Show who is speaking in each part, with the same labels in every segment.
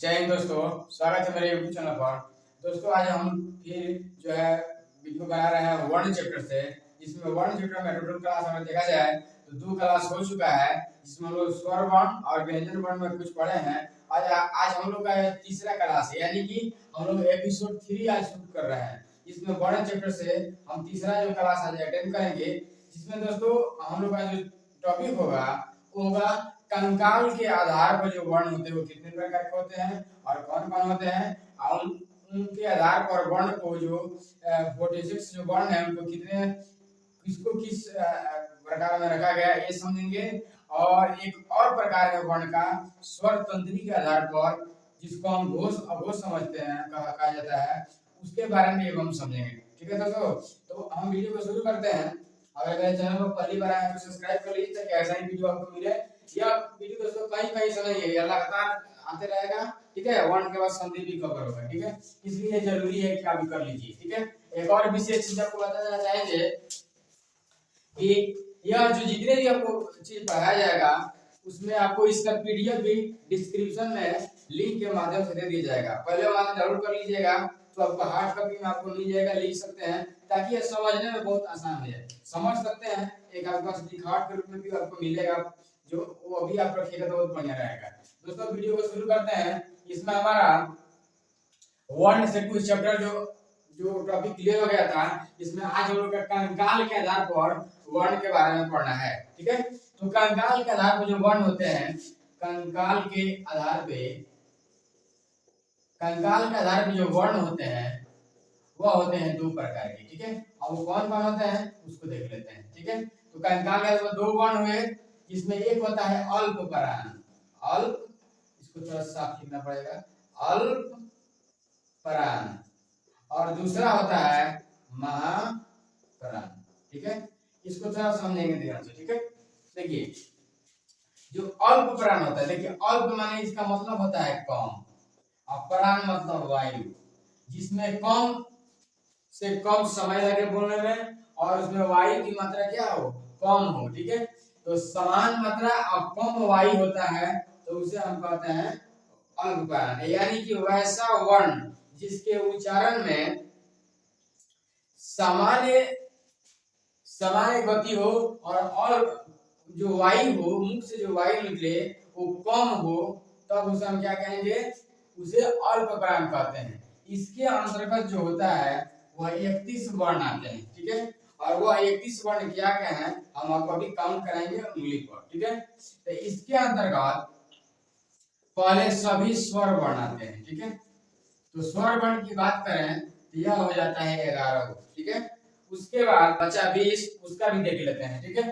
Speaker 1: जय हिंद दोस्तों, स्वागत है मेरे यूट्यूब चैनल पर। दोस्तों आज हम फिर जो है वीडियो बना रहे हैं वर्ण चैप्टर से। इसमें वर्ण चैप्टर में टोटल क्लास अगर देखा जाए तो 2 क्लास हो चुका है, जिसमें हम लोग स्वर वर्ण और व्यंजन वर्ण में कुछ पढ़े हैं। आज हम लोग का तीसरा क्लास है, यानी कि हम लोग एपिसोड 3 आज शुरू कर रहे हैं। इसमें वर्ण चैप्टर से हम तीसरा जो क्लास आज अटेंड करेंगे, जिसमें दोस्तों हम लोग का जो टॉपिक होगा वो होगा कंकाल के आधार पर जो वर्ण होते हैं वो कितने प्रकार के होते हैं और कौन कौन होते हैं, और उनके आधार पर वर्ण को जो 46 जो वर्ण है उनको कितने किसको किस प्रकार में रखा गया ये समझेंगे। और एक और प्रकार के वर्ण का स्वर तंत्री के आधार पर, जिसको हम घोष अघोष समझते हैं कहा जाता है, उसके बारे में हम समझेंगे। ठीक है दोस्तों, तो हम वीडियो को शुरू करते हैं। अगर मेरे चैनल को पहली बार आए तो सब्सक्राइब कर लीजिए ताकि ऐसा ही वीडियो आपको मिले। यह वीडियो दोस्तों कहीं से नहीं है, यह लगातार आते रहेगा। ठीक है, वर्ण के बाद संधि भी कवर होगा। ठीक है, इसलिए जरूरी है कि आप कर लीजिए। ठीक है, एक और विशेष चीज आपको बता देना चाहेंगे कि यह जो जितने भी आपको चीज पढ़ाया जाएगा उसमें आपको इसका पीडीएफ भी डिस्क्रिप्शन में लिंक के माध्यम से दे दिया जाएगा। पहले वहां डाउनलोड कर लीजिएगा तो आपको हार्ड कॉपी में आपको मिल जाएगा, लिख सकते हैं ताकि यह समझने में बहुत आसान हो जाए। समझ सकते हैं, एक आपके पास लिखावट के रूप में भी आपको मिलेगा, जो वो अभी आप रखिएगा तो बहुत बढ़िया रहेगा। दोस्तों वीडियो को शुरू करते हैं। इसमें हमारा वर्ण से कुछ चैप्टर जो टॉपिक क्लियर हो गया था, इसमें आज हम लोग का कंकाल के आधार पर वर्ण के बारे में पढ़ना है। ठीक है, तो कंकाल के आधार पर जो वर्ण होते हैं, कंकाल के आधार पे जो वर्ण होते हैं वह होते हैं 2 प्रकार के। ठीक है, अब वो कौन कौन होते हैं उसको देख लेते हैं। ठीक है, तो कंकाल के आधार पर 2 वर्ण हुए, जिसमें एक होता है अल्प प्राण, अल्प, इसको थोड़ा साफ लिखना पड़ेगा, अल्प प्राण, और दूसरा होता है महाप्राण। ठीक है, इसको थोड़ा समझेंगे ध्यान से। ठीक है, देखिए जो अल्प प्राण होता है, देखिए अल्प माने इसका मतलब होता है कम, और प्राण मतलब वायु, जिसमें कम से कम समय लगे बोलने में और उसमें वायु की मात्रा क्या हो, कम हो। ठीक है, तो समान मात्रा और कम वायु होता है तो उसे हम कहते हैं अल्प प्राण, यानी कि वैसा वर्ण जिसके उच्चारण में सामान्य गति हो और जो वायु हो, मुख से जो वायु निकले वो कम हो, तब उसे हम क्या कहेंगे, उसे अल्प प्राण कहते हैं। इसके अंतर्गत जो होता है वह 31 वर्ण आते हैं। ठीक है, और वह 31 वर्ण क्या क्या है हम आपको अभी काउंट कराएंगे उंगली पर। ठीक है, तो इसके अंतर्गत पहले सभी स्वर वर्ण आते हैं। ठीक है, तो स्वर वर्ण की बात करें तो यह हो जाता है 11। ठीक है, उसके बाद बचा 20, उसका भी देख लेते हैं। ठीक है,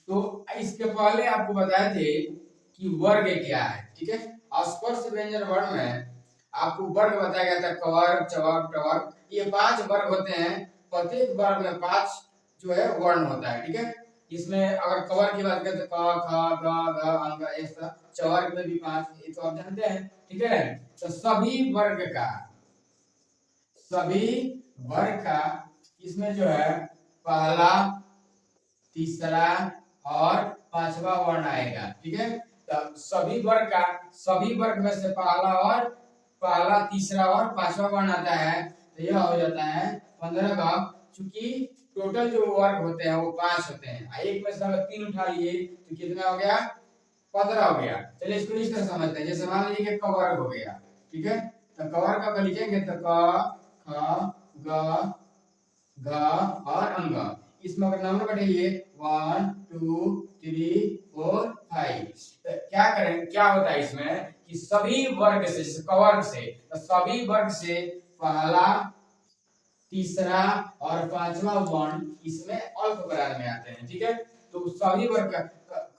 Speaker 1: तो इसके पहले आपको बताए थे कि वर्ग क्या है। ठीक है, स्पर्श व्यंजन वर्ण में आपको वर्ग बताया गया था, कवर्ग, चवर्ग, टवर्ग, ये 5 वर्ग होते हैं। प्रत्येक वर्ग में 5 जो है वर्ण होता है। ठीक है, इसमें अगर कवर्ग की बात करें तो क, ख, ग, घ, अंग, ऐसा, चवर्ग में भी 5, ये तो आप जानते हैं। ठीक है, तो सभी वर्ग का इसमें जो है पहला, तीसरा और 5वां वर्ण आएगा। ठीक है, तो सभी वर्ग में से पहला, तीसरा और 5वां वर्ण आता है, तो यह हो जाता है 15 का। चूंकि टोटल जो वर्ग होते हैं वो 5 होते हैं, एक में से अगर 3 उठा लिए तो कितना हो गया, 15 हो गया। चलिए इसको इस तरह समझते हैं, जैसे मान लीजिए कि क वर्ग हो गया। ठीक है, तो क वर्ग का लिखेंगे तो क, ख, ग, घ और अंग। इसमें अगर नंबर बैठाइए 1 2 3 4 5, तो क्या करें, क्या होता है इसमें कि सभी वर्ग से, जैसे कवर्ग से, तो सभी वर्ग से पहला, तीसरा और 5वां वर्ण इसमें अल्प प्राण में आते हैं। ठीक है, तो सभी वर्ग का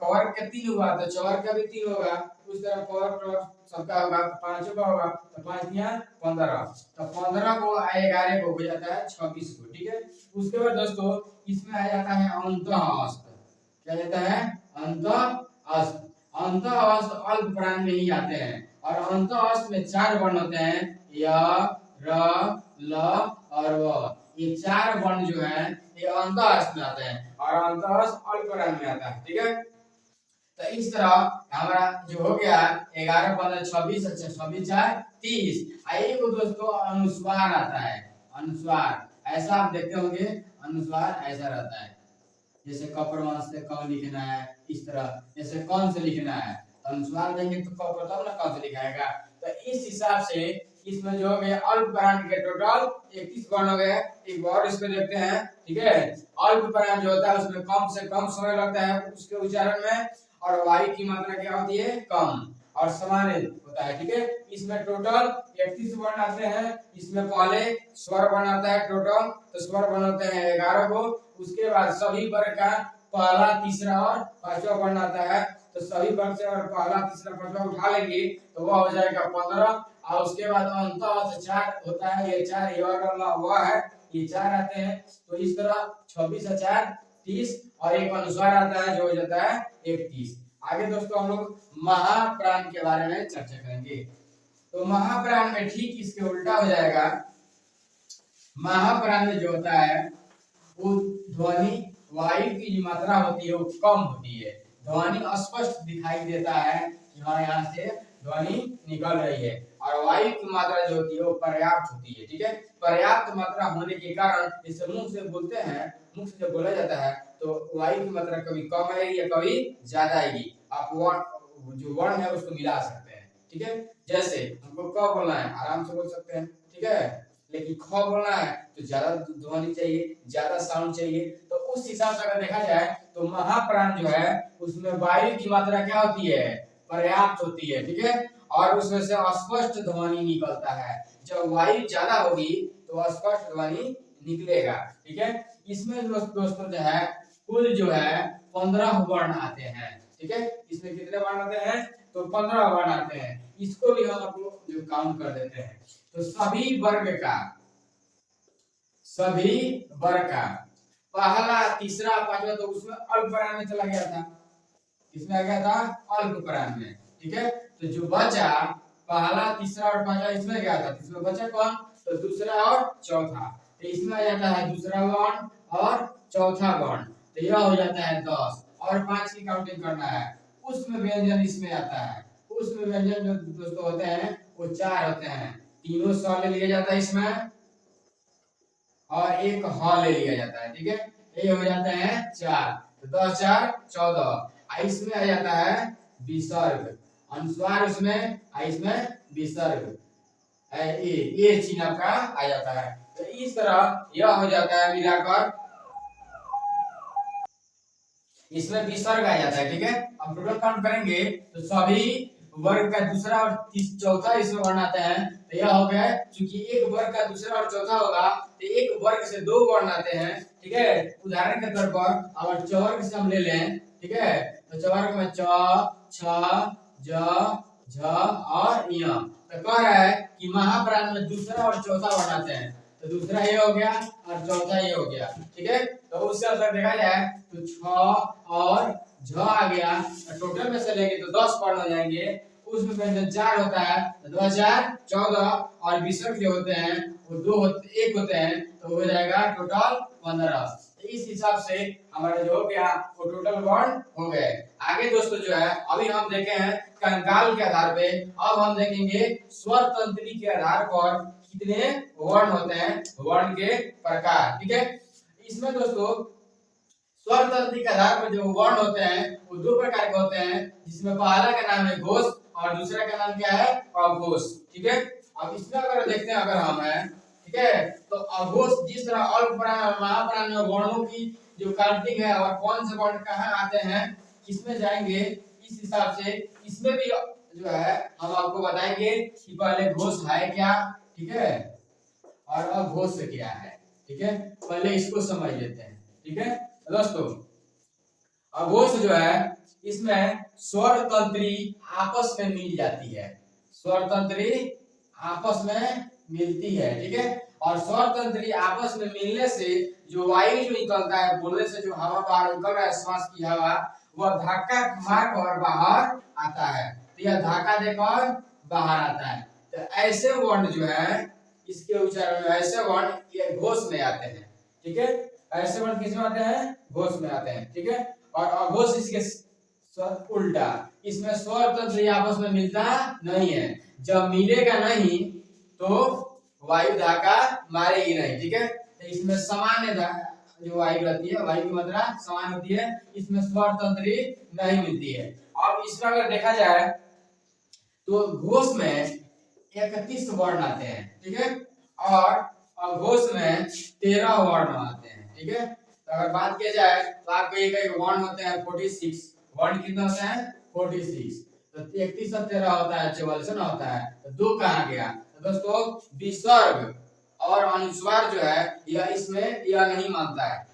Speaker 1: कवर्ग का 3 हुआ तो चवर्ग का भी 3 होगा, उस तरह कवर्ग सबका होगा, 5 का होगा तो 5 या 15, तो 15 को 11 को हो जाता है 26 को। ठीक है, उसके बाद दोस्तों इसमें आ जाता है अंतःहस्त। क्या जाता है, अंतःहस्त। अंतःहस्त अल्प प्राण में ही आते हैं, और अंतःहस्त में 4 वर्ण होते हैं, य, र, ल और व। ये 4 वर्ण जो है ये अंतःहस्त में आते हैं, और अंतःहस्त अल्प प्राण में आता है। ठीक है, तो इस तरह हमारा जो हो गया 11 15 26, अच्छा 26 4 30। आइए को दोस्तों अनुस्वार आता है, अनुस्वार ऐसा आप देखते होंगे, अनुस्वार ऐसा रहता है, जैसे कप्रमांश से क लिखना है, इस तरह जैसे कौन से लिखना है, अनुस्वार देंगे तो क तब ना कौन से लिखाएगा। तो इस हिसाब से इसमें जो हो गए अल्प प्राण के टोटल 31 वर्ण हो गए। एक बार इसको देखते हैं, ठीक है। अल्प प्राण जो होता है उसमें कम से कम समय लगता है उसके उच्चारण में, और वायु की मात्रा क्या होती है, कम और सामान्य होता है, ठीक है। इसमें टोटल 31 वर्ण आते हैं। इसमें पहले स्वर वर्ण आता है टोटल, तो स्वर वर्ण होते हैं 11 को। उसके बाद सभी वर्ग का पहला तीसरा और पांचवा वर्ण आता है, तो सभी वर्ग से और पहला तीसरा पांचवा उठा लेंगे तो वह हो जाएगा 15। और उसके बाद अंत से 4 होता है, ये 4 ये वाला हुआ है, ये 4 आते हैं। तो इस तरह 26 और 4 30 और एक अनुस्वार आता है जो हो जाता है 31। आगे दोस्तों हम लोग महाप्राण के बारे में चर्चा करेंगे। तो महाप्राण में ठीक इसके उल्टा हो जाएगा। महाप्राण में जो होता है वो ध्वनि वायु की जो मात्रा होती है वो कम होती है, ध्वनि स्पष्ट दिखाई देता है कि हाँ यहाँ से ध्वनि निकल रही है, और वायु की मात्रा जो होती है वो पर्याप्त होती है, ठीक है। पर्याप्त मात्रा होने के कारण जैसे मुंह से बोलते हैं, मुंह से जब बोला जाता है तो वायु की मात्रा कभी कम आएगी या कभी ज्यादा आएगी। आप जो वर्ण है उसको मिला सकते हैं, ठीक है। जैसे हमको क बोलना है आराम से बोल सकते हैं, ठीक है, लेकिन ख बोलना है तो ज्यादा ध्वनि चाहिए, ज्यादा साउंड चाहिए। तो उस हिसाब से अगर देखा जाए तो महाप्राण जो है उसमें वायु की मात्रा क्या होती है, पर्याप्त होती है, ठीक है, और उसमें से स्पष्ट ध्वनि निकलता है। जब वायु ज्यादा होगी तो स्पष्ट ध्वनि निकलेगा, ठीक है। इसमें दोस्तों जो है कुल जो है 15 वर्ण आते हैं, ठीक है। इसमें कितने वर्ण आते हैं, तो 15 वर्ण आते हैं। इसको भी हम आपको जो काउंट कर देते हैं। तो सभी वर्ग का पहला तीसरा पांचवा, तो उसमें अल्प प्राण में चला गया था, इसमें आ गया था अल्प प्राण में, ठीक है। तो जो बचा पहला तीसरा और पांचवा इसमें गया था, इसमें बचा कौन, तो दूसरा और चौथा। तो इसमें आ जाता है दूसरा वर्ण और चौथा वर्ण, तो यह हो जाता है 10। और 5 की काउंटिंग करना है। उसमें व्यंजन इसमें आता है, उसमें व्यंजन जो दोस्तों होते हैं वो 4 होते हैं। तीनों स ले लिया जाता है इसमें और एक ह ले लिया जाता है, ठीक है। ये हो जाता है 4, तो 10 4 14। इसमें आ जाता है विसर्ग, अनुस्वार उसमें, इसमें विसर्ग, ये चिन्ह आपका आ जाता है। तो इस तरह यह हो जाता है मिलाकर, इसमें विसर्ग आ जाता है, ठीक है। अब टोटल काउंट करेंगे तो सभी वर्ग का दूसरा और चौथा इसमें वर्ण आते हैं। तो यह हो गया, क्योंकि एक वर्ग का दूसरा और चौथा होगा तो एक वर्ग से 2 वर्ण आते हैं, ठीक है। उदाहरण के तौर पर अगर चवर्ग से हम ले लें, ठीक है, तो चवर्ग में च छ ज झ और य। तो कह रहा है कि महाप्राण में दूसरा और चौथा वर्ण आते हैं, तो दूसरा ये हो गया और चौथा ये हो गया, ठीक है। तो उससे अगर देखा जाए तो 6 और झ आ गया, टोटल में से लेंगे तो 10 वर्ण हो जाएंगे। उसमें व्यंजन 4 होता है, तो 2 4 14, और विसर्ग जो होते हैं वो 1 होते हैं, तो हो जाएगा टोटल 15। इस हिसाब से हमारा जो हो गया वो टोटल वर्ण हो गए। आगे दोस्तों जो है अभी हम देखे हैं कंकाल के आधार पे, अब हम देखेंगे स्वर तंत्री के आधार पर कितने वर्ण होते हैं, वर्ण के प्रकार, ठीक है। इसमें दोस्तों स्वर तंत्री के आधार पर जो वर्ण होते हैं वो 2 प्रकार के होते हैं, जिसमें पहला का नाम है घोष और दूसरा का नाम क्या है, अघोष, ठीक है। अब इसमें अगर देखते हैं अगर हम है, ठीक है, तो अघोष जिस तरह अल्प प्राण और महाप्राण में वर्णों की जो काउंटिंग है और कौन से वर्ण कहाँ आते हैं इसमें जाएंगे, इस हिसाब से इसमें भी जो है हम आपको बताएंगे कि पहले घोष है क्या, ठीक है, और अघोष क्या है, ठीक है। पहले इसको समझ लेते हैं, ठीक है दोस्तों। अघोष जो है इसमें स्वर तंत्री आपस में मिल जाती है, स्वर तंत्री आपस में मिलती है, ठीक है। और स्वर तंत्री आपस में मिलने से जो वायु जो निकलता है, बोलने से जो हवा बाहर निकल रहा है, श्वास की हवा, वह धक्का मारकर बाहर आता है, तो यह धक्का देकर बाहर आता है। तो ऐसे वर्ण जो है इसके उच्चारण में ऐसे वर्ण ये घोष में आते हैं, ठीक है। ऐसे वर्ण किसमें आते हैं, घोष में आते हैं, ठीक है। और अघोष इसके स्वर उल्टा, इसमें स्वर तंत्र आपस में मिलता नहीं है। जब मिलेगा नहीं तो वायु धाका मारेगी नहीं, ठीक है। तो इसमें सामान्य जो वायु रहती है, वायु की मात्रा समान होती है, इसमें स्वर तंत्री नहीं मिलती है। अब इसमें अगर देखा जाए तो घोष में 31 वर्ण आते हैं, ठीक है, और घोष में 13 वर्ण आते हैं, ठीक है। तो अगर बात किया जाए तो आपके एक वर्ण होते हैं 46, वर्ण कितना होता है 46, तो 31 और 13 होता है 44 ना होता है, तो 2 कहाँ गया। तो दोस्तों विसर्ग और अनुस्वार जो है यह इसमें यह नहीं मानता है,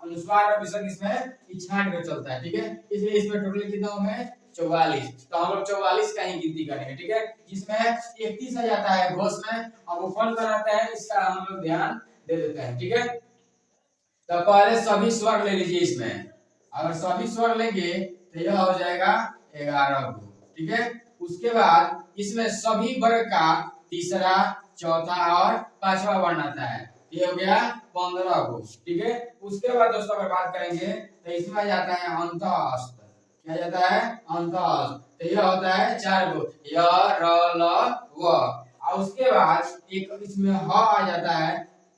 Speaker 1: अनुस्वार और विसर्ग इसमें छांट कर चलता है, ठीक है। इसलिए इसमें टोटल कितना होंगे 44, तो हम लोग 44 का ही गिनती करेंगे, ठीक है। इसमें 31 आ जाता है घोष में, अब वो कौन कराता है इसका हम लोग ध्यान दे देते हैं, ठीक है। तो पहले सभी स्वर ले लीजिए, इसमें अगर सभी स्वर लेंगे तो यह हो जाएगा 11 गो, ठीक है। उसके बाद इसमें सभी वर्ग का तीसरा, चौथा और पांचवा वर्ण आता है, ये हो गया 15 गो, ठीक है। उसके बाद दोस्तों अगर बात करेंगे तो इसमें आ जाता है अंतःहस्त, क्या जाता है अंतःहस्त, तो यह होता है 4 गो, य र ल व, और उसके बाद एक इसमें ह आ जाता है,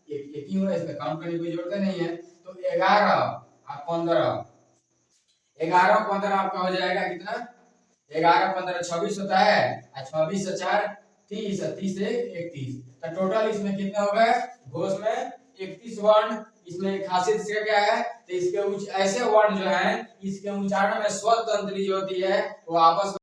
Speaker 1: एक ही हो, इसमें काउंट करने की जरूरत नहीं है, तो 11 और 15, 11 15 आपका हो जाएगा कितना 11 15 26 होता है, और 26 से 4 30, 30 से 31, तो टोटल इसमें कितना हो गया घोष में 31 वर्ण। इसमें खासियत इसका क्या है, तो इसके ऐसे वर्ण जो है इसके उच्चारण में स्वर तंत्री जो होती है वो आपस